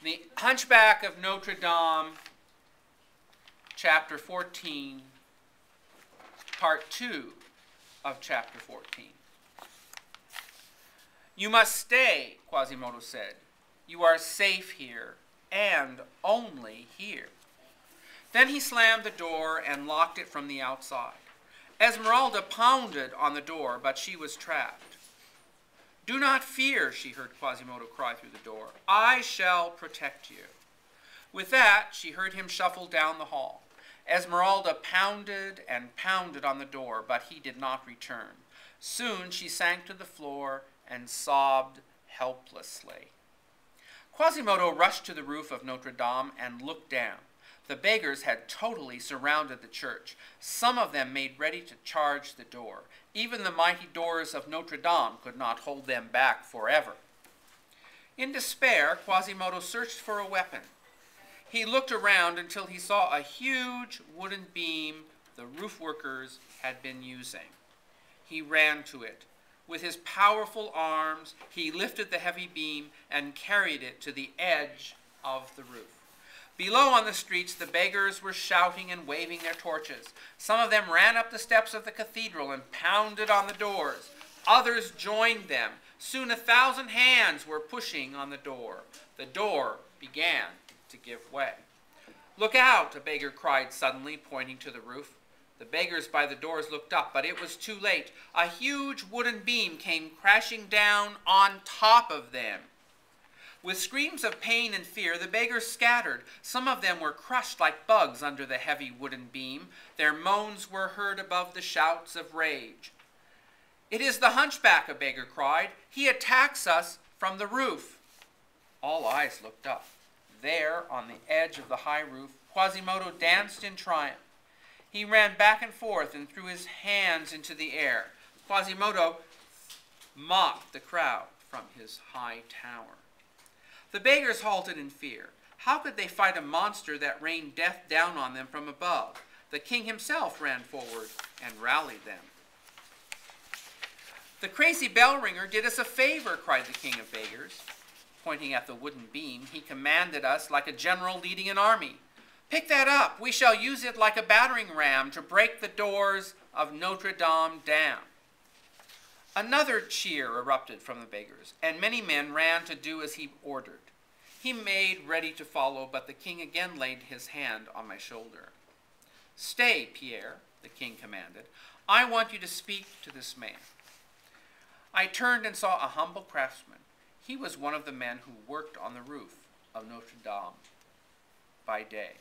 The Hunchback of Notre Dame, chapter 14, part 2 of chapter 14. "You must stay," Quasimodo said. "You are safe here, and only here." Then he slammed the door and locked it from the outside. Esmeralda pounded on the door, but she was trapped. "Do not fear," she heard Quasimodo cry through the door. "I shall protect you." With that, she heard him shuffle down the hall. Esmeralda pounded and pounded on the door, but he did not return. Soon she sank to the floor and sobbed helplessly. Quasimodo rushed to the roof of Notre Dame and looked down. The beggars had totally surrounded the church. Some of them made ready to charge the door. Even the mighty doors of Notre Dame could not hold them back forever. In despair, Quasimodo searched for a weapon. He looked around until he saw a huge wooden beam the roof workers had been using. He ran to it. With his powerful arms, he lifted the heavy beam and carried it to the edge of the roof. Below on the streets, the beggars were shouting and waving their torches. Some of them ran up the steps of the cathedral and pounded on the doors. Others joined them. Soon 1,000 hands were pushing on the door. The door began to give way. "Look out," a beggar cried suddenly, pointing to the roof. The beggars by the doors looked up, but it was too late. A huge wooden beam came crashing down on top of them. With screams of pain and fear, the beggars scattered. Some of them were crushed like bugs under the heavy wooden beam. Their moans were heard above the shouts of rage. "It is the hunchback," a beggar cried. "He attacks us from the roof." All eyes looked up. There, on the edge of the high roof, Quasimodo danced in triumph. He ran back and forth and threw his hands into the air. Quasimodo mocked the crowd from his high tower. The beggars halted in fear. How could they fight a monster that rained death down on them from above? The king himself ran forward and rallied them. "The crazy bell ringer did us a favor," cried the king of beggars. Pointing at the wooden beam, he commanded us like a general leading an army. "Pick that up. We shall use it like a battering ram to break the doors of Notre Dame down." Another cheer erupted from the beggars, and many men ran to do as he ordered. He made ready to follow, but the king again laid his hand on my shoulder. "Stay, Pierre," the king commanded. "I want you to speak to this man." I turned and saw a humble craftsman. He was one of the men who worked on the roof of Notre Dame by day.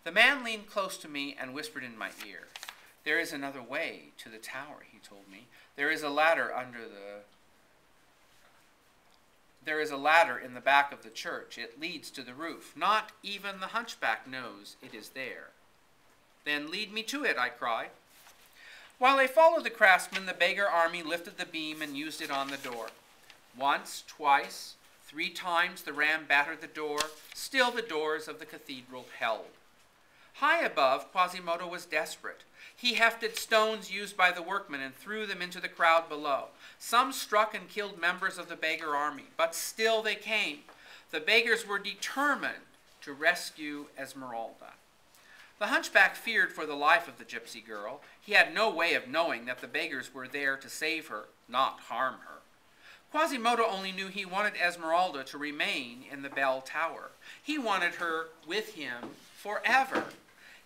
The man leaned close to me and whispered in my ear. "There is another way to the tower," he told me. There is a ladder in the back of the church. It leads to the roof. Not even the hunchback knows it is there." "Then lead me to it," I cried. While I followed the craftsman, the beggar army lifted the beam and used it on the door. Once, twice, 3 times the ram battered the door. Still the doors of the cathedral held. High above, Quasimodo was desperate. He hefted stones used by the workmen and threw them into the crowd below. Some struck and killed members of the beggar army, but still they came. The beggars were determined to rescue Esmeralda. The hunchback feared for the life of the gypsy girl. He had no way of knowing that the beggars were there to save her, not harm her. Quasimodo only knew he wanted Esmeralda to remain in the bell tower. He wanted her with him forever.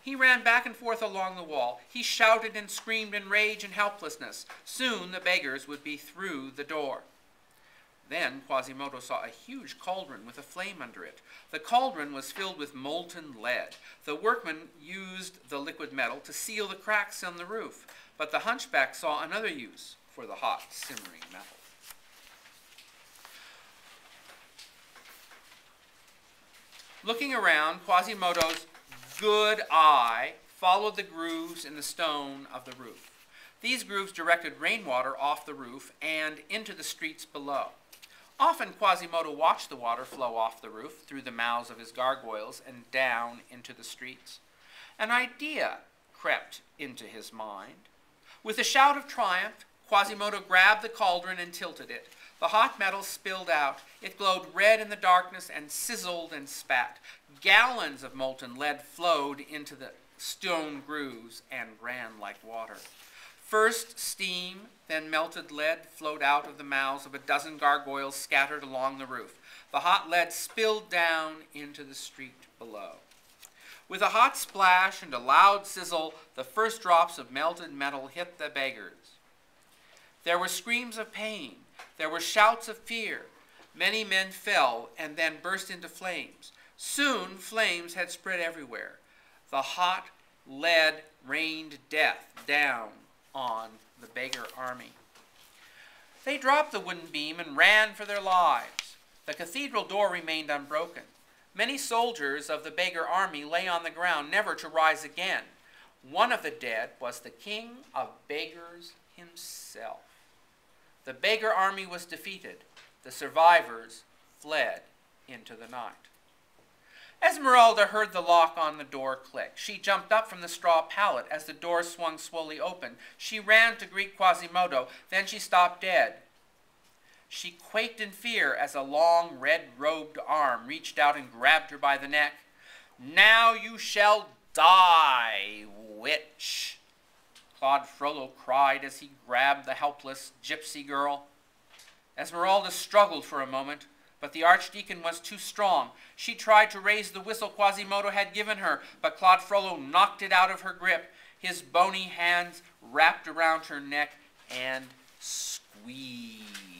He ran back and forth along the wall. He shouted and screamed in rage and helplessness. Soon the beggars would be through the door. Then Quasimodo saw a huge cauldron with a flame under it. The cauldron was filled with molten lead. The workmen used the liquid metal to seal the cracks on the roof, but the hunchback saw another use for the hot, simmering metal. Looking around, Quasimodo's good eye followed the grooves in the stone of the roof. These grooves directed rainwater off the roof and into the streets below. Often Quasimodo watched the water flow off the roof through the mouths of his gargoyles and down into the streets. An idea crept into his mind. With a shout of triumph, Quasimodo grabbed the cauldron and tilted it. The hot metal spilled out. It glowed red in the darkness and sizzled and spat. Gallons of molten lead flowed into the stone grooves and ran like water. First steam, then melted lead flowed out of the mouths of a dozen gargoyles scattered along the roof. The hot lead spilled down into the street below. With a hot splash and a loud sizzle, the first drops of melted metal hit the beggars. There were screams of pain. There were shouts of fear. Many men fell and then burst into flames. Soon flames had spread everywhere. The hot lead rained death down on the beggar army. They dropped the wooden beam and ran for their lives. The cathedral door remained unbroken. Many soldiers of the beggar army lay on the ground, never to rise again. One of the dead was the king of beggars himself. The beggar army was defeated. The survivors fled into the night. Esmeralda heard the lock on the door click. She jumped up from the straw pallet as the door swung slowly open. She ran to greet Quasimodo. Then she stopped dead. She quaked in fear as a long, red-robed arm reached out and grabbed her by the neck. "Now you shall die, witch," Claude Frollo cried as he grabbed the helpless gypsy girl. Esmeralda struggled for a moment, but the archdeacon was too strong. She tried to raise the whistle Quasimodo had given her, but Claude Frollo knocked it out of her grip. His bony hands wrapped around her neck and squeezed.